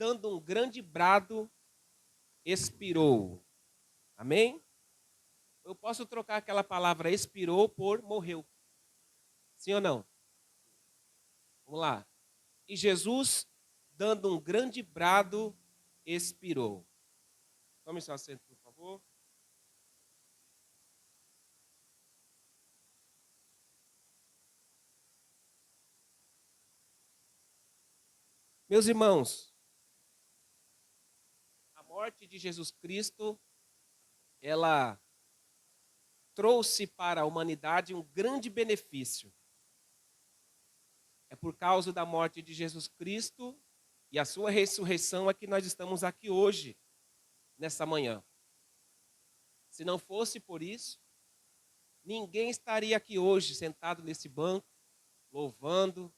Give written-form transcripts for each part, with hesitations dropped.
dando um grande brado, expirou. Amém? Eu posso trocar aquela palavra expirou por morreu. Sim ou não? Vamos lá. E Jesus, dando um grande brado, expirou. Tome seu assento, por favor. Meus irmãos, a morte de Jesus Cristo, ela trouxe para a humanidade um grande benefício. É por causa da morte de Jesus Cristo e a sua ressurreição é que nós estamos aqui hoje, nessa manhã. Se não fosse por isso, ninguém estaria aqui hoje, sentado nesse banco, louvando,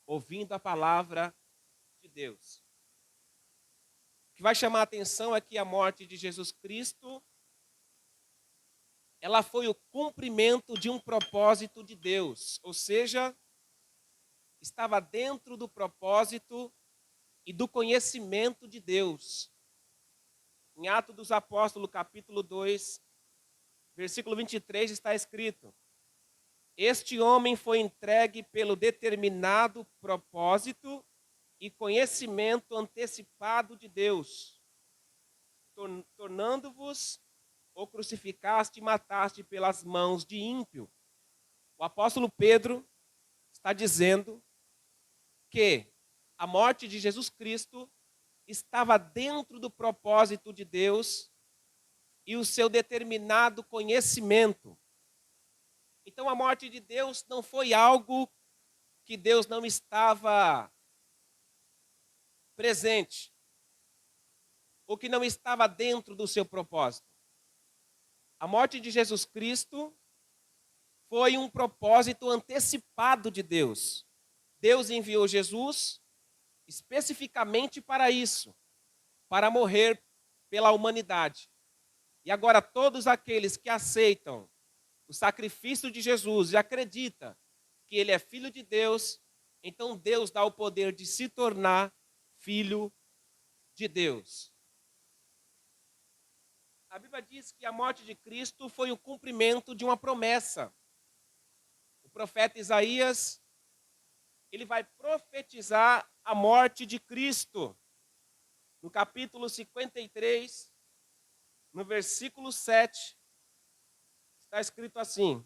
ouvindo a palavra de Deus. O que vai chamar a atenção é que a morte de Jesus Cristo, ela foi o cumprimento de um propósito de Deus, ou seja, estava dentro do propósito e do conhecimento de Deus. Em Atos dos Apóstolos, capítulo 2, versículo 23, está escrito: este homem foi entregue pelo determinado propósito e conhecimento antecipado de Deus, tornando-vos ou crucificaste e mataste pelas mãos de ímpio. O apóstolo Pedro está dizendo que a morte de Jesus Cristo estava dentro do propósito de Deus e o seu determinado conhecimento. Então a morte de Deus não foi algo que Deus não estava presente, ou que não estava dentro do seu propósito. A morte de Jesus Cristo foi um propósito antecipado de Deus. Deus enviou Jesus especificamente para isso, para morrer pela humanidade. E agora todos aqueles que aceitam o sacrifício de Jesus e acreditam que ele é filho de Deus, então Deus dá o poder de se tornar filho de Deus. A Bíblia diz que a morte de Cristo foi o cumprimento de uma promessa. O profeta Isaías, ele vai profetizar a morte de Cristo. No capítulo 53, no versículo 7, está escrito assim: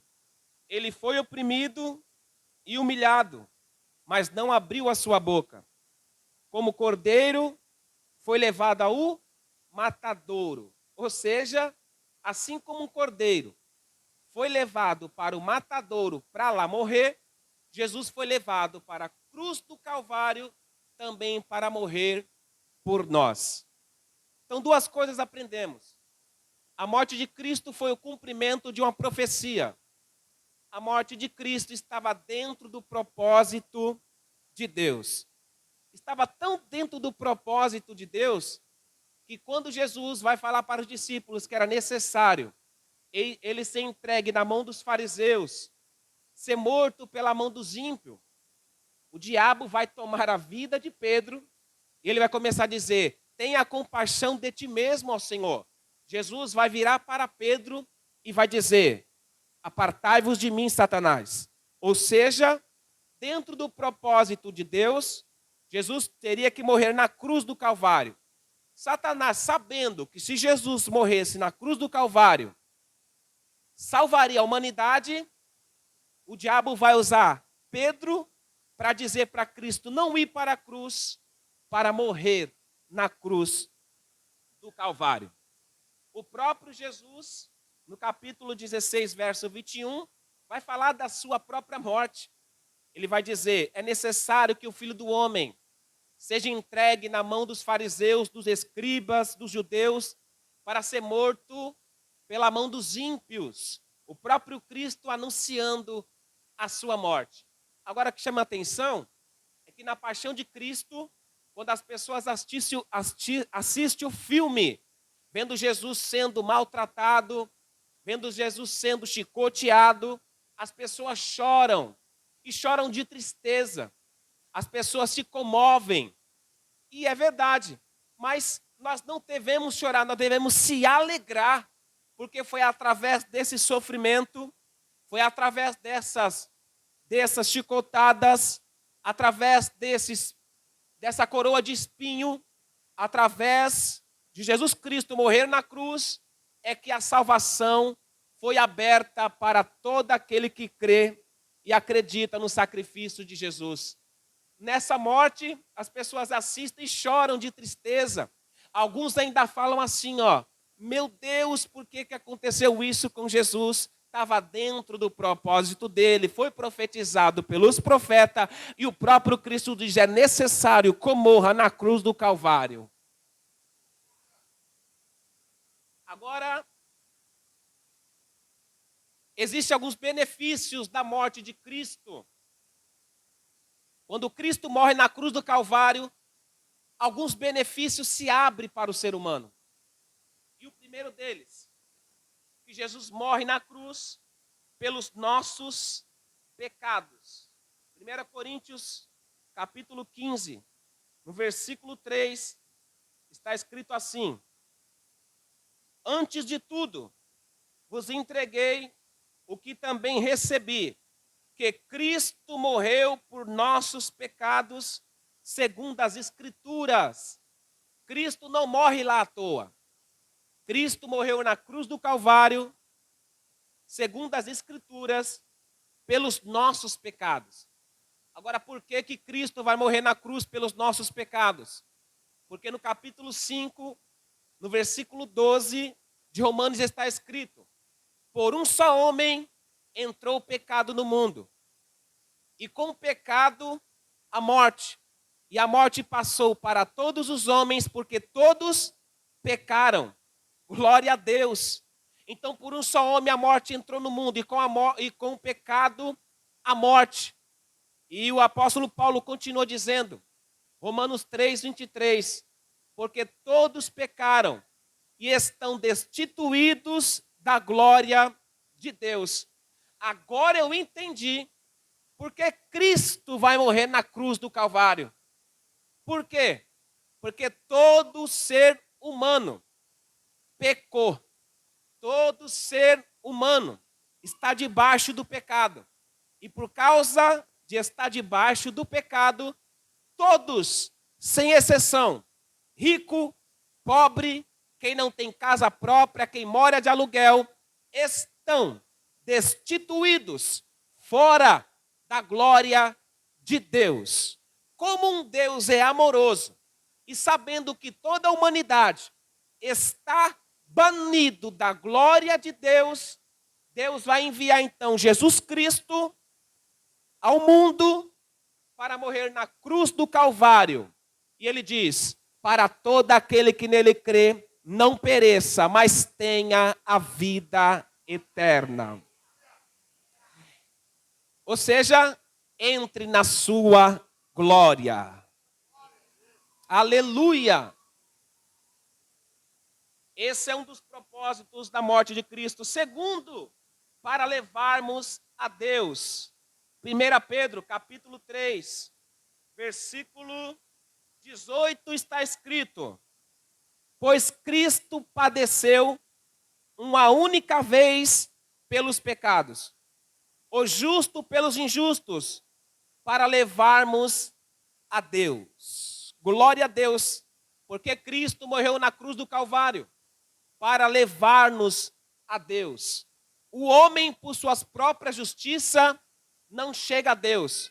ele foi oprimido e humilhado, mas não abriu a sua boca. Como cordeiro, foi levado ao matadouro. Ou seja, assim como um cordeiro foi levado para o matadouro para lá morrer, Jesus foi levado para a cruz do Calvário também para morrer por nós. Então, duas coisas aprendemos. A morte de Cristo foi o cumprimento de uma profecia. A morte de Cristo estava dentro do propósito de Deus. Estava tão dentro do propósito de Deus que quando Jesus vai falar para os discípulos que era necessário ele ser entregue na mão dos fariseus, ser morto pela mão dos ímpios, o diabo vai tomar a vida de Pedro e ele vai começar a dizer: tenha compaixão de ti mesmo, ó Senhor. Jesus vai virar para Pedro e vai dizer: apartai-vos de mim, Satanás. Ou seja, dentro do propósito de Deus, Jesus teria que morrer na cruz do Calvário. Satanás, sabendo que se Jesus morresse na cruz do Calvário, salvaria a humanidade, o diabo vai usar Pedro para dizer para Cristo não ir para a cruz, para morrer na cruz do Calvário. O próprio Jesus, no capítulo 16, verso 21, vai falar da sua própria morte. Ele vai dizer: é necessário que o Filho do Homem seja entregue na mão dos fariseus, dos escribas, dos judeus, para ser morto pela mão dos ímpios. O próprio Cristo anunciando a sua morte. Agora, o que chama a atenção é que na paixão de Cristo, quando as pessoas assistem o filme, vendo Jesus sendo maltratado, vendo Jesus sendo chicoteado, as pessoas choram, e choram de tristeza. As pessoas se comovem. E é verdade, Mas nós não devemos chorar, nós devemos se alegrar, porque foi através desse sofrimento, foi através dessas chicotadas, através dessa coroa de espinho, através de Jesus Cristo morrer na cruz, é que a salvação foi aberta para todo aquele que crê e acredita no sacrifício de Jesus. Nessa morte, as pessoas assistem e choram de tristeza. Alguns ainda falam assim, ó, meu Deus, por que aconteceu isso com Jesus? Estava dentro do propósito dele, foi profetizado pelos profetas, e o próprio Cristo diz, é necessário que eu morra na cruz do Calvário. Agora, existem alguns benefícios da morte de Cristo. Quando Cristo morre na cruz do Calvário, alguns benefícios se abrem para o ser humano. E o primeiro deles, que Jesus morre na cruz pelos nossos pecados. 1 Coríntios, capítulo 15, no versículo 3, está escrito assim: antes de tudo, vos entreguei o que também recebi, que Cristo morreu por nossos pecados, segundo as Escrituras. Cristo não morre lá à toa. Cristo morreu na cruz do Calvário, segundo as Escrituras, pelos nossos pecados. Agora, por que Cristo vai morrer na cruz pelos nossos pecados? Porque no capítulo 5, no versículo 12 de Romanos está escrito: por um só homem entrou o pecado no mundo, e com o pecado a morte. E a morte passou para todos os homens, porque todos pecaram. Glória a Deus. Então, por um só homem a morte entrou no mundo, e com o pecado a morte. E o apóstolo Paulo continua dizendo, Romanos 3, 23, porque todos pecaram e estão destituídos da glória de Deus. Agora eu entendi porque Cristo vai morrer na cruz do Calvário. Por quê? Porque todo ser humano pecou. Todo ser humano está debaixo do pecado. E por causa de estar debaixo do pecado, todos, sem exceção, rico, pobre, quem não tem casa própria, quem mora de aluguel, estão destituídos, fora da glória de Deus. Como um Deus é amoroso, e sabendo que toda a humanidade está banido da glória de Deus, Deus vai enviar então Jesus Cristo ao mundo para morrer na cruz do Calvário. E ele diz, para todo aquele que nele crê, não pereça, mas tenha a vida eterna. Ou seja, entre na sua glória. Aleluia! Esse é um dos propósitos da morte de Cristo. Segundo, para levarmos a Deus. 1 Pedro, capítulo 3, versículo 18 está escrito: pois Cristo padeceu uma única vez pelos pecados, o justo pelos injustos, para levarmos a Deus. Glória a Deus, porque Cristo morreu na cruz do Calvário para levar-nos a Deus. O homem, por suas próprias justiças, não chega a Deus.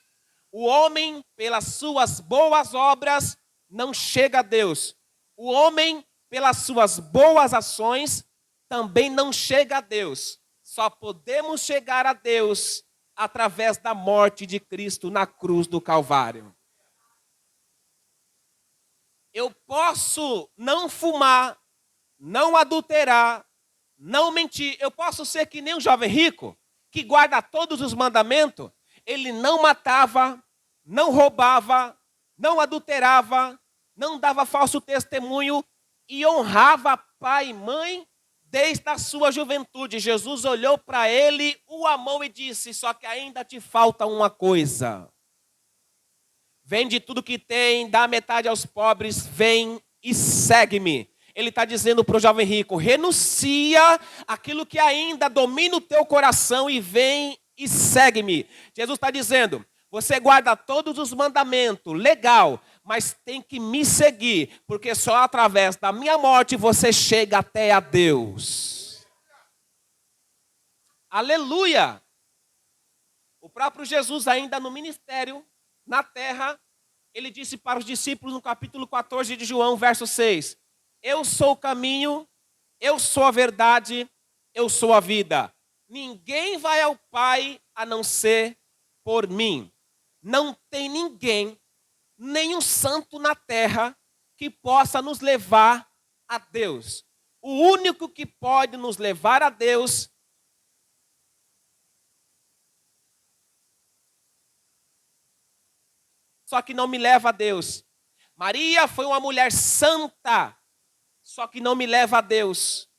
O homem, pelas suas boas obras, não chega a Deus. O homem, pelas suas boas ações, também não chega a Deus. Só podemos chegar a Deus através da morte de Cristo na cruz do Calvário. Eu posso não fumar, não adulterar, não mentir. Eu posso ser que nem um jovem rico, que guarda todos os mandamentos. Ele não matava, não roubava, não adulterava, não dava falso testemunho e honrava pai e mãe desde a sua juventude. Jesus olhou para ele, o amou e disse, só que ainda te falta uma coisa. Vende tudo que tem, dá metade aos pobres, vem e segue-me. Ele está dizendo para o jovem rico, renuncia aquilo que ainda domina o teu coração e vem e segue-me. Jesus está dizendo, você guarda todos os mandamentos, legal, mas tem que me seguir, porque só através da minha morte você chega até a Deus. Aleluia! O próprio Jesus, ainda no ministério, na terra, ele disse para os discípulos no capítulo 14 de João, verso 6, eu sou o caminho, eu sou a verdade, eu sou a vida. Ninguém vai ao Pai a não ser por mim. Não tem ninguém, nenhum santo na terra que possa nos levar a Deus. O único que pode nos levar a Deus só que não me leva a Deus. Maria foi uma mulher santa, só que não me leva a Deus.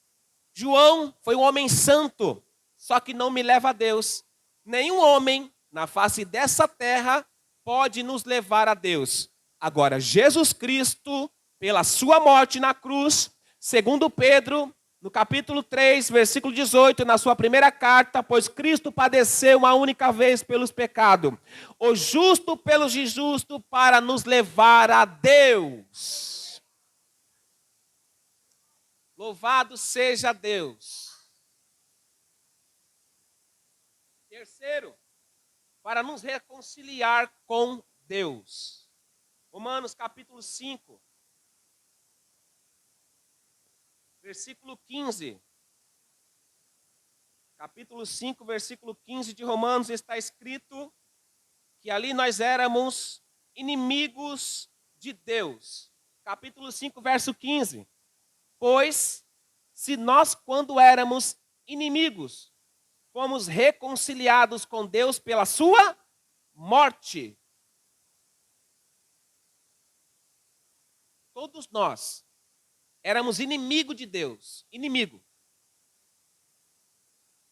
João foi um homem santo, só que não me leva a Deus. Nenhum homem na face dessa terra pode nos levar a Deus. Agora, Jesus Cristo, pela sua morte na cruz, segundo Pedro, no capítulo 3, versículo 18, na sua primeira carta, pois Cristo padeceu uma única vez pelos pecados, o justo pelos injustos, para nos levar a Deus. Louvado seja Deus. Terceiro, para nos reconciliar com Deus. Romanos capítulo 5. Versículo 15. Capítulo 5, versículo 15 de Romanos está escrito que ali nós éramos inimigos de Deus. Capítulo 5, verso 15. Pois, se nós, quando éramos inimigos, fomos reconciliados com Deus pela sua morte. Todos nós éramos inimigo de Deus, inimigo.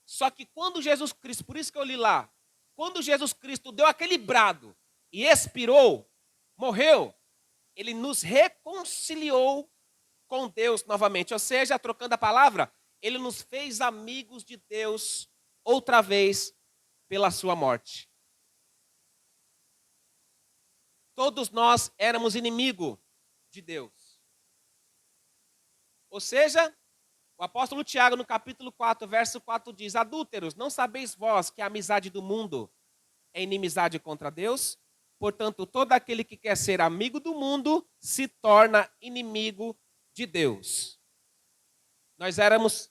Só que quando Jesus Cristo, por isso que eu li lá, quando Jesus Cristo deu aquele brado e expirou, morreu, ele nos reconciliou com Deus novamente. Ou seja, trocando a palavra, ele nos fez amigos de Deus outra vez pela sua morte. Todos nós éramos inimigo de Deus. Ou seja, o apóstolo Tiago, no capítulo 4, verso 4, diz, adúlteros, não sabeis vós que a amizade do mundo é inimizade contra Deus? Portanto, todo aquele que quer ser amigo do mundo se torna inimigo de Deus. Nós éramos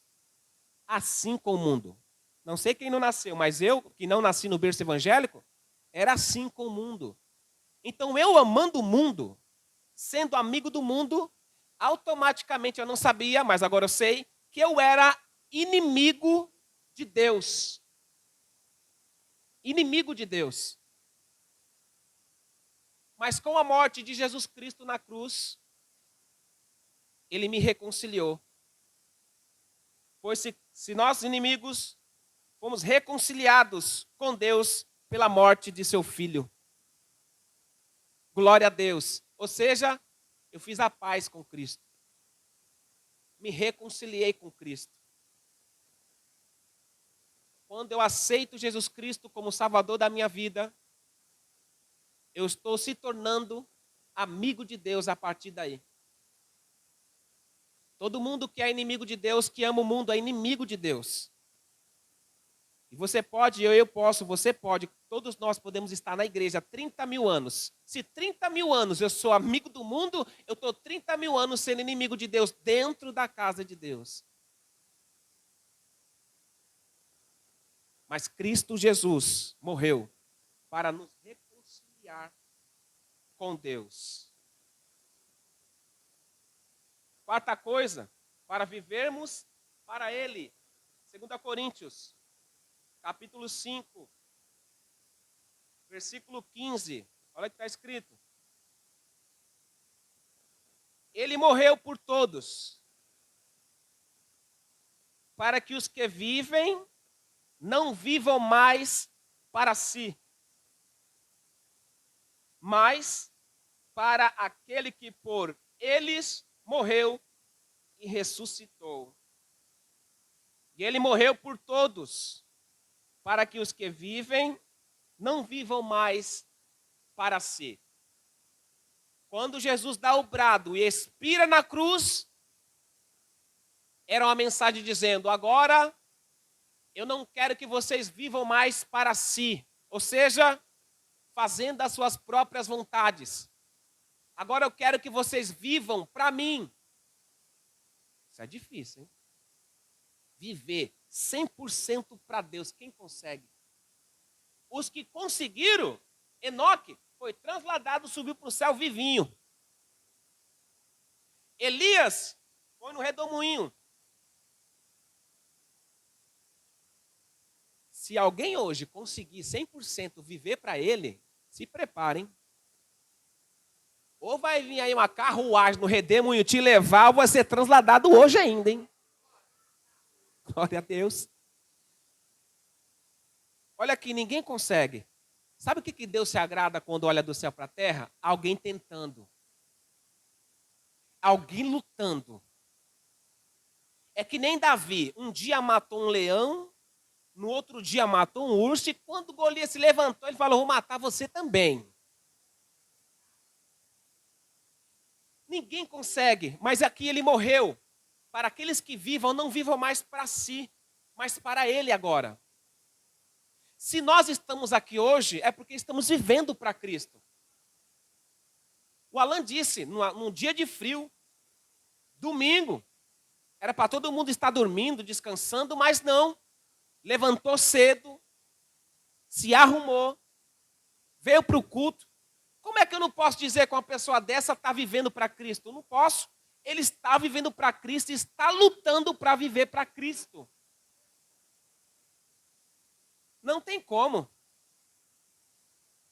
assim com o mundo. Não sei quem não nasceu, mas eu, que não nasci no berço evangélico, era assim com o mundo. Então, eu amando o mundo, sendo amigo do mundo, automaticamente eu não sabia, mas agora eu sei, que eu era inimigo de Deus. Inimigo de Deus. Mas com a morte de Jesus Cristo na cruz, ele me reconciliou. Pois se nós inimigos fomos reconciliados com Deus pela morte de seu filho. Glória a Deus. Ou seja, eu fiz a paz com Cristo. Me reconciliei com Cristo. Quando eu aceito Jesus Cristo como Salvador da minha vida, eu estou se tornando amigo de Deus a partir daí. Todo mundo que é inimigo de Deus, que ama o mundo, é inimigo de Deus. E você pode, eu posso, você pode, todos nós podemos estar na igreja há 30 mil anos. Se 30 mil anos eu sou amigo do mundo, eu estou 30 mil anos sendo inimigo de Deus dentro da casa de Deus. Mas Cristo Jesus morreu para nos reconciliar com Deus. Quarta coisa, para vivermos para Ele. 2 Coríntios, capítulo 5, versículo 15. Olha o que está escrito. Ele morreu por todos, para que os que vivem não vivam mais para si, mas para aquele que por eles morreu e ressuscitou. E ele morreu por todos, para que os que vivem não vivam mais para si. Quando Jesus dá o brado e expira na cruz, era uma mensagem dizendo: agora eu não quero que vocês vivam mais para si, ou seja, fazendo as suas próprias vontades. Agora eu quero que vocês vivam para mim. Isso é difícil, hein? Viver 100% para Deus, quem consegue? Os que conseguiram, Enoque foi transladado, subiu para o céu vivinho. Elias foi no redemoinho. Se alguém hoje conseguir 100% viver para ele, se preparem. Ou vai vir aí uma carruagem no redemoinho te levar, ou vai ser transladado hoje ainda, hein? Glória a Deus. Olha aqui, ninguém consegue. Sabe o que Deus se agrada quando olha do céu para a terra? Alguém tentando. Alguém lutando. É que nem Davi. Um dia matou um leão, no outro dia matou um urso, e quando Golias se levantou, ele falou: vou matar você também. Ninguém consegue, mas aqui ele morreu. Para aqueles que vivam, não vivam mais para si, mas para ele agora. Se nós estamos aqui hoje, é porque estamos vivendo para Cristo. O Alan disse, num dia de frio, domingo, era para todo mundo estar dormindo, descansando, mas não. Levantou cedo, se arrumou, veio para o culto. Como é que eu não posso dizer que uma pessoa dessa está vivendo para Cristo? Eu não posso. Ele está vivendo para Cristo e está lutando para viver para Cristo. Não tem como.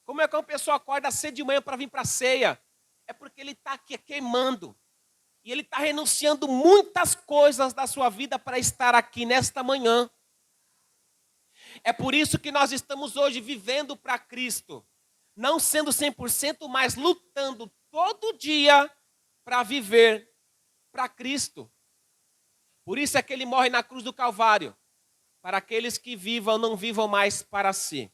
Como é que uma pessoa acorda cedo de manhã para vir para a ceia? É porque ele está aqui queimando. E ele está renunciando muitas coisas da sua vida para estar aqui nesta manhã. É por isso que nós estamos hoje vivendo para Cristo. Não sendo 100%, mas lutando todo dia para viver para Cristo. Por isso é que ele morre na cruz do Calvário. Para aqueles que vivam, não vivam mais para si.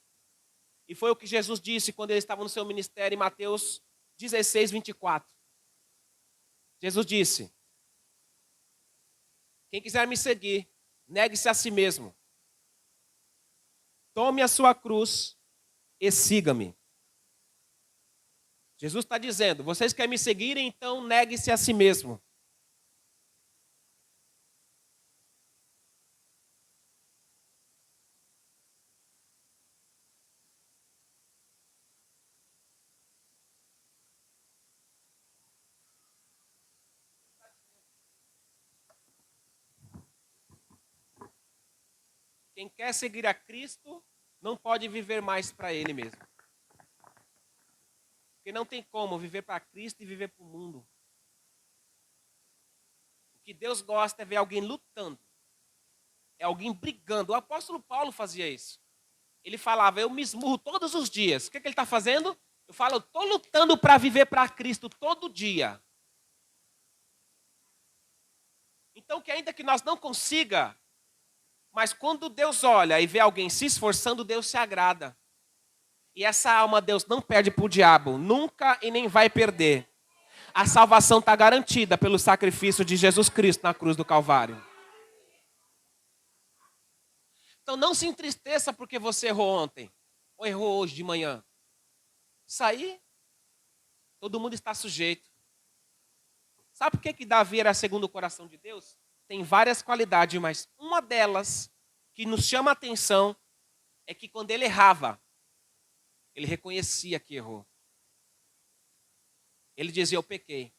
E foi o que Jesus disse quando ele estava no seu ministério em Mateus 16, 24. Jesus disse: quem quiser me seguir, negue-se a si mesmo. Tome a sua cruz e siga-me. Jesus está dizendo: vocês querem me seguir, então negue-se a si mesmo. Quem quer seguir a Cristo não pode viver mais para ele mesmo. Porque não tem como viver para Cristo e viver para o mundo. O que Deus gosta é ver alguém lutando. É alguém brigando. O apóstolo Paulo fazia isso. Ele falava: eu me esmurro todos os dias. O que ele está fazendo? Eu falo: eu estou lutando para viver para Cristo todo dia. Então, que ainda que nós não consiga, mas quando Deus olha e vê alguém se esforçando, Deus se agrada. E essa alma Deus não perde para o diabo, nunca e nem vai perder. A salvação está garantida pelo sacrifício de Jesus Cristo na cruz do Calvário. Então não se entristeça porque você errou ontem, ou errou hoje de manhã. Isso aí, todo mundo está sujeito. Sabe por que Davi era segundo o coração de Deus? Tem várias qualidades, mas uma delas que nos chama a atenção é que quando ele errava, ele reconhecia que errou. Ele dizia: eu pequei.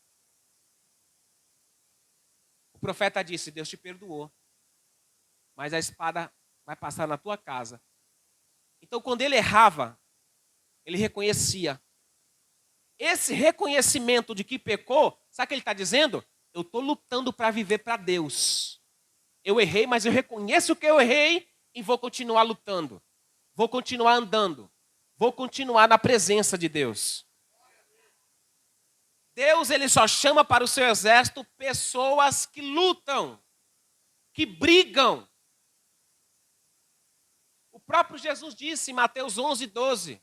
O profeta disse: Deus te perdoou, mas a espada vai passar na tua casa. Então, quando ele errava, ele reconhecia. Esse reconhecimento de que pecou, sabe o que ele está dizendo? Eu estou lutando para viver para Deus. Eu errei, mas eu reconheço que eu errei e vou continuar lutando. Vou continuar andando. Vou continuar na presença de Deus. Deus ele só chama para o seu exército pessoas que lutam, que brigam. O próprio Jesus disse em Mateus 11:12,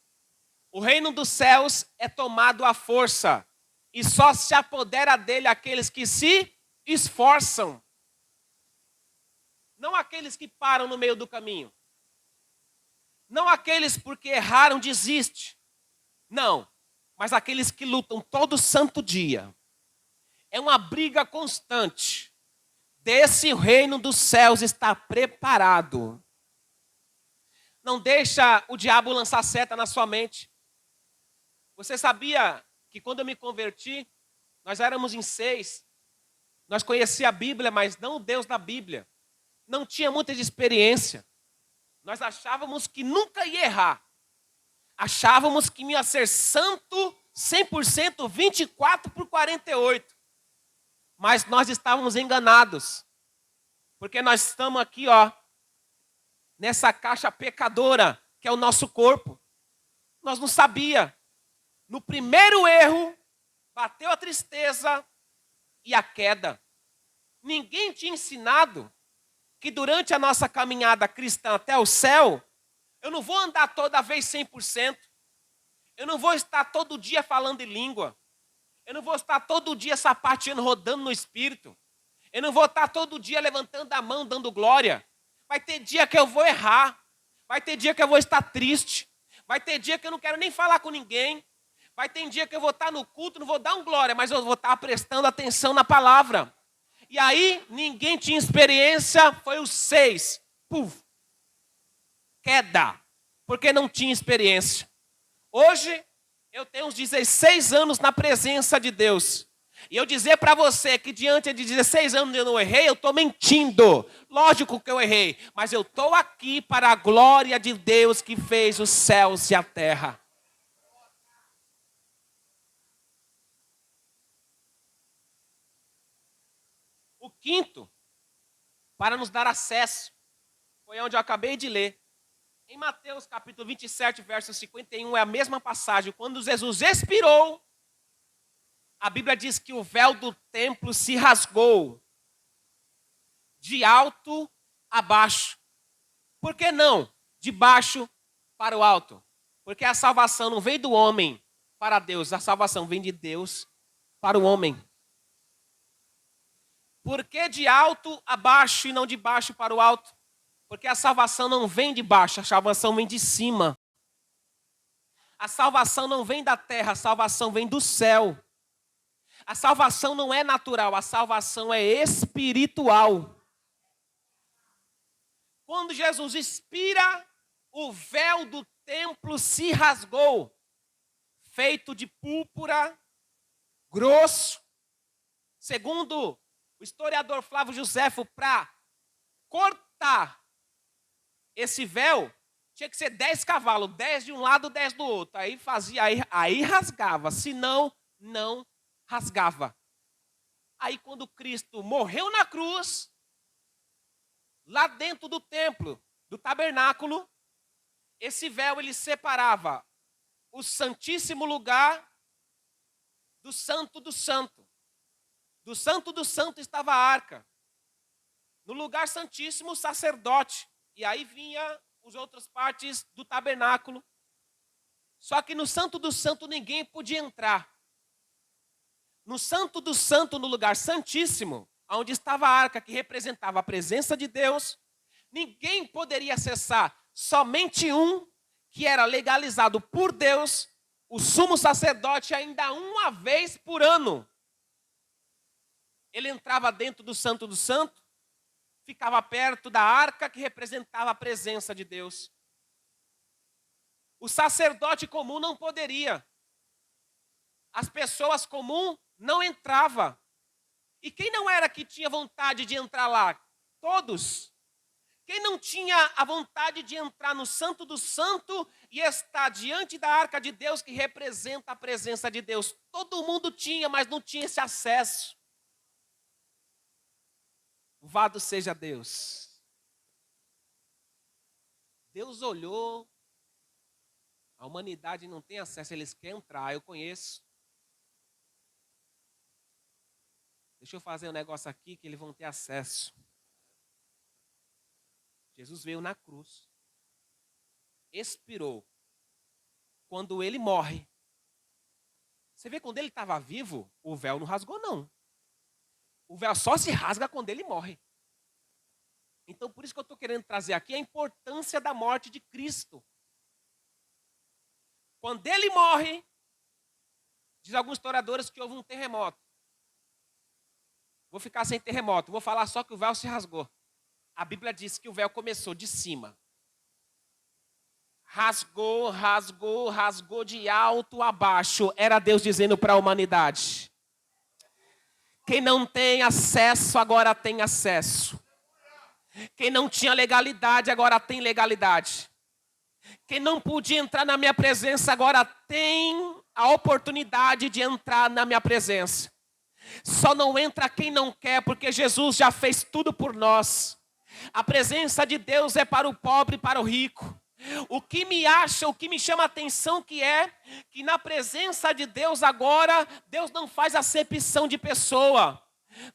o reino dos céus é tomado à força, e só se apodera dele aqueles que se esforçam. Não aqueles que param no meio do caminho. Não aqueles porque erraram, desiste. Não, mas aqueles que lutam todo santo dia. É uma briga constante. Desse reino dos céus está preparado. Não deixa o diabo lançar seta na sua mente. Você sabia que quando eu me converti, nós éramos em 6. Nós conhecíamos a Bíblia, mas não o Deus da Bíblia. Não tinha muita experiência. Nós achávamos que nunca ia errar. Achávamos que ia ser santo 100%, 24/48. Mas nós estávamos enganados. Porque nós estamos aqui, nessa caixa pecadora, que é o nosso corpo. Nós não sabíamos. No primeiro erro, bateu a tristeza e a queda. Ninguém tinha ensinado que durante a nossa caminhada cristã até o céu, eu não vou andar toda vez 100%. Eu não vou estar todo dia falando em língua. Eu não vou estar todo dia sapateando, rodando no espírito. Eu não vou estar todo dia levantando a mão, dando glória. Vai ter dia que eu vou errar. Vai ter dia que eu vou estar triste. Vai ter dia que eu não quero nem falar com ninguém. Vai ter dia que eu vou estar no culto, não vou dar um glória, mas eu vou estar prestando atenção na palavra. E aí, ninguém tinha experiência, foi os 6. Puf. Queda. Porque não tinha experiência. Hoje, eu tenho uns 16 anos na presença de Deus. E eu dizer para você que diante de 16 anos eu não errei, eu estou mentindo. Lógico que eu errei, mas eu estou aqui para a glória de Deus que fez os céus e a terra. O quinto, para nos dar acesso, foi onde eu acabei de ler. Em Mateus capítulo 27, verso 51, é a mesma passagem. Quando Jesus expirou, a Bíblia diz que o véu do templo se rasgou, de alto a baixo. Por que não de baixo para o alto? Porque a salvação não vem do homem para Deus, a salvação vem de Deus para o homem. Por que de alto a baixo e não de baixo para o alto? Porque a salvação não vem de baixo, a salvação vem de cima. A salvação não vem da terra, a salvação vem do céu. A salvação não é natural, a salvação é espiritual. Quando Jesus expira, o véu do templo se rasgou, feito de púrpura, grosso. Segundo o historiador Flávio Joséfo, para cortar esse véu, tinha que ser 10 cavalos, 10 de um lado, 10 do outro. Aí fazia, aí rasgava, senão não rasgava. Aí quando Cristo morreu na cruz, lá dentro do templo, do tabernáculo, esse véu ele separava o santíssimo lugar do santo do santo. Do santo do santo estava a arca. No lugar santíssimo, o sacerdote. E aí vinha as outras partes do tabernáculo. Só que no santo do santo ninguém podia entrar. No santo do santo, no lugar santíssimo, onde estava a arca que representava a presença de Deus, ninguém poderia acessar. Somente um que era legalizado por Deus, o sumo sacerdote, ainda uma vez por ano. Ele entrava dentro do santo do santo, ficava perto da arca que representava a presença de Deus. O sacerdote comum não poderia. As pessoas comuns não entravam. E quem não era que tinha vontade de entrar lá? Todos. Quem não tinha a vontade de entrar no santo do santo e estar diante da arca de Deus que representa a presença de Deus? Todo mundo tinha, mas não tinha esse acesso. Louvado seja Deus. Deus olhou, a humanidade não tem acesso, eles querem entrar, eu conheço. Deixa eu fazer um negócio aqui que eles vão ter acesso. Jesus veio na cruz, expirou. Quando ele morre, você vê, quando ele estava vivo, o véu não rasgou, não. O véu só se rasga quando ele morre. Então, por isso que eu estou querendo trazer aqui a importância da morte de Cristo. Quando ele morre, diz alguns historiadores que houve um terremoto. Vou ficar sem terremoto, vou falar só que o véu se rasgou. A Bíblia diz que o véu começou de cima. Rasgou, rasgou, rasgou de alto a baixo. Era Deus dizendo para a humanidade: quem não tem acesso, agora tem acesso. Quem não tinha legalidade, agora tem legalidade. Quem não podia entrar na minha presença, agora tem a oportunidade de entrar na minha presença. Só não entra quem não quer, porque Jesus já fez tudo por nós. A presença de Deus é para o pobre e para o rico. O que me chama a atenção que na presença de Deus agora, Deus não faz acepção de pessoa.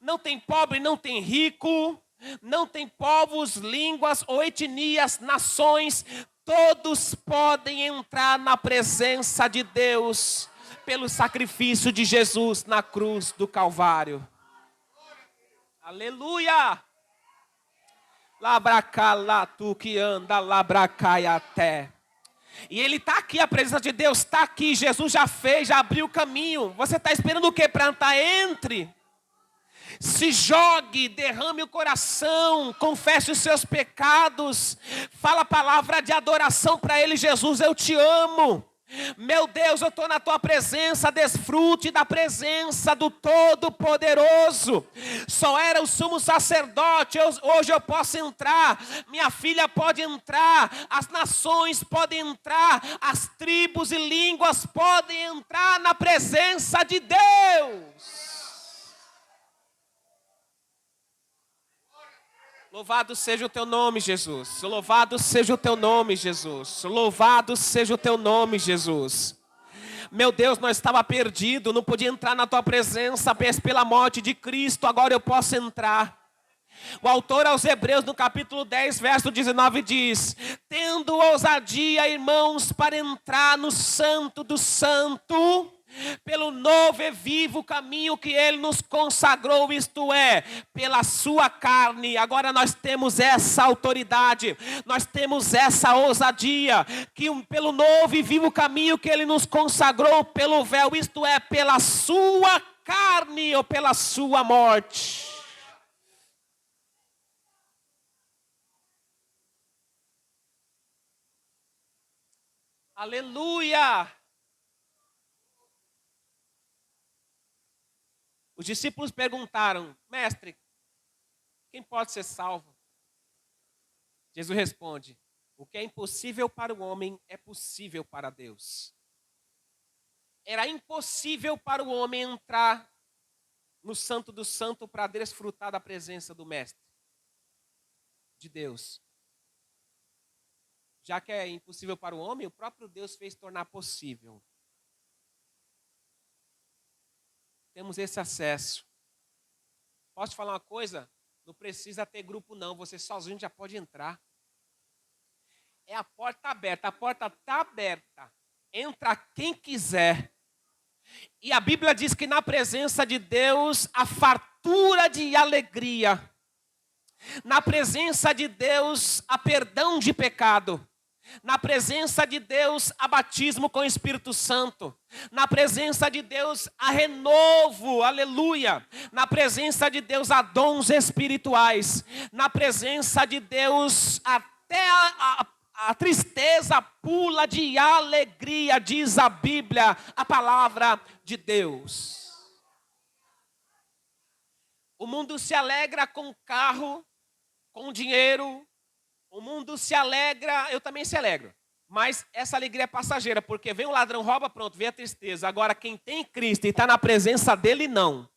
Não tem pobre, não tem rico, não tem povos, línguas ou etnias, nações. Todos podem entrar na presença de Deus pelo sacrifício de Jesus na cruz do Calvário. Aleluia! Labracalatu que anda, labracaiaté. E ele está aqui, a presença de Deus está aqui. Jesus já fez, já abriu o caminho. Você está esperando o quê para entrar? Entre. Se jogue, derrame o coração, confesse os seus pecados. Fala a palavra de adoração para ele. Jesus, eu te amo. Meu Deus, eu estou na tua presença, desfrute da presença do Todo-Poderoso. Só era o sumo sacerdote, hoje eu posso entrar, minha filha pode entrar, as nações podem entrar, as tribos e línguas podem entrar na presença de Deus. Louvado seja o teu nome, Jesus. Louvado seja o teu nome, Jesus. Louvado seja o teu nome, Jesus. Meu Deus, nós estava perdido, não podia entrar na tua presença, mas pela morte de Cristo, agora eu posso entrar. O autor aos Hebreus, no capítulo 10, verso 19, diz: tendo ousadia, irmãos, para entrar no Santo do Santo, pelo novo e vivo caminho que ele nos consagrou, isto é, pela sua carne. Agora nós temos essa autoridade, nós temos essa ousadia, que pelo novo e vivo caminho que ele nos consagrou, pelo véu, isto é, pela sua carne ou pela sua morte. Aleluia! Os discípulos perguntaram: mestre, quem pode ser salvo? Jesus responde: o que é impossível para o homem é possível para Deus. Era impossível para o homem entrar no Santo do Santo para desfrutar da presença do Mestre, de Deus. Já que é impossível para o homem, o próprio Deus fez tornar possível. Temos esse acesso. Posso te falar uma coisa? Não precisa ter grupo não, você sozinho já pode entrar. É a porta aberta, a porta está aberta. Entra quem quiser. E a Bíblia diz que na presença de Deus há fartura de alegria. Na presença de Deus há perdão de pecado. Na presença de Deus há batismo com o Espírito Santo. Na presença de Deus há renovo, aleluia. Na presença de Deus há dons espirituais. Na presença de Deus até a tristeza pula de alegria, diz a Bíblia, a palavra de Deus. O mundo se alegra com carro, com dinheiro. O mundo se alegra, eu também se alegro. Mas essa alegria é passageira, porque vem um ladrão, rouba, pronto, vem a tristeza. Agora, quem tem Cristo e está na presença dele, não.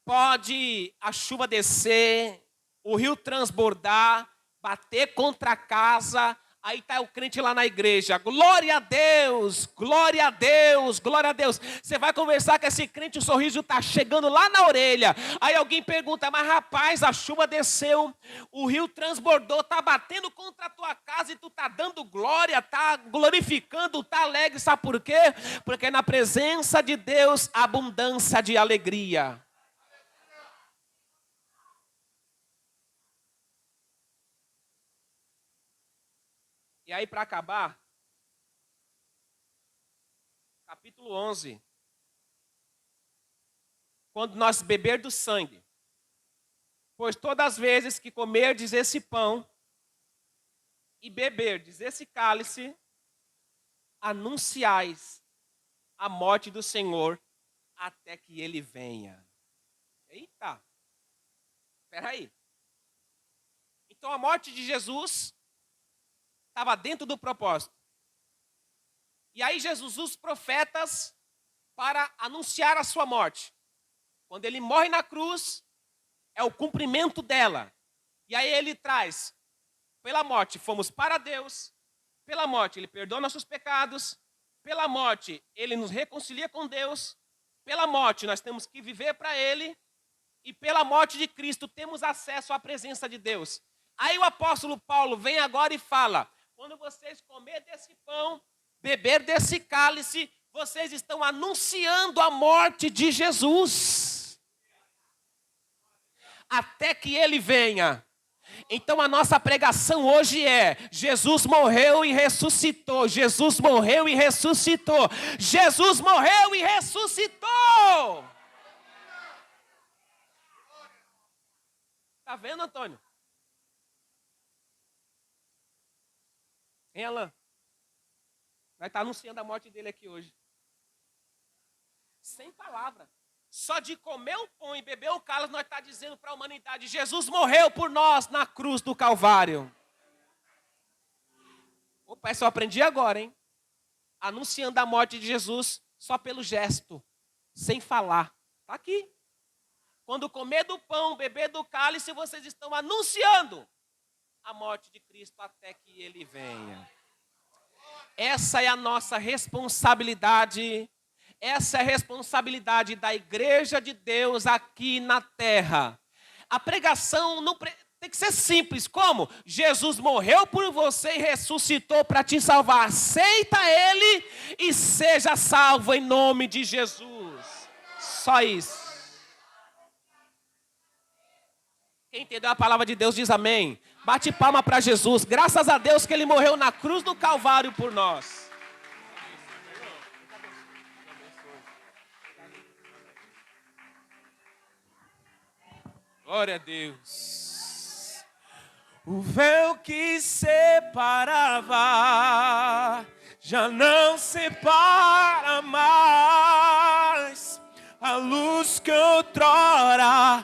Pode a chuva descer, o rio transbordar, bater contra a casa, Aí está o crente lá na igreja, glória a Deus, glória a Deus, glória a Deus. Você vai conversar com esse crente, o sorriso está chegando lá na orelha. Aí alguém pergunta, mas rapaz, a chuva desceu, o rio transbordou, está batendo contra a tua casa e tu está dando glória, está glorificando, está alegre, sabe por quê? Porque na presença de Deus, abundância de alegria. E aí, para acabar, capítulo 11. Quando nós beber do sangue, pois todas as vezes que comerdes esse pão e beberdes esse cálice, anunciais a morte do Senhor até que ele venha. Eita! Espera aí. Então a morte de Jesus estava dentro do propósito. E aí Jesus usa os profetas para anunciar a sua morte. Quando ele morre na cruz, é o cumprimento dela. E aí ele traz, pela morte fomos para Deus, pela morte ele perdoa nossos pecados, pela morte ele nos reconcilia com Deus, pela morte nós temos que viver para ele, e pela morte de Cristo temos acesso à presença de Deus. Aí o apóstolo Paulo vem agora e fala, quando vocês comer desse pão, beber desse cálice, vocês estão anunciando a morte de Jesus. Até que ele venha. Então a nossa pregação hoje é, Jesus morreu e ressuscitou, Jesus morreu e ressuscitou, Jesus morreu e ressuscitou. Está vendo, Antônio? Hein, Alain? Vai estar anunciando a morte dele aqui hoje. Sem palavra. Só de comer o pão e beber o cálice, nós estamos dizendo para a humanidade, Jesus morreu por nós na cruz do Calvário. Opa, essa eu aprendi agora, hein? Anunciando a morte de Jesus só pelo gesto, sem falar. Está aqui. Quando comer do pão, beber do cálice, vocês estão anunciando a morte de Cristo até que ele venha. Essa é a nossa responsabilidade. Essa é a responsabilidade da igreja de Deus aqui na terra. A pregação não tem que ser simples. Como? Jesus morreu por você e ressuscitou para te salvar. Aceita ele e seja salvo em nome de Jesus. Só isso. Quem entendeu a palavra de Deus diz amém. Bate palma para Jesus. Graças a Deus que ele morreu na cruz do Calvário por nós. Glória a Deus. O véu que separava já não separa mais. A luz que outrora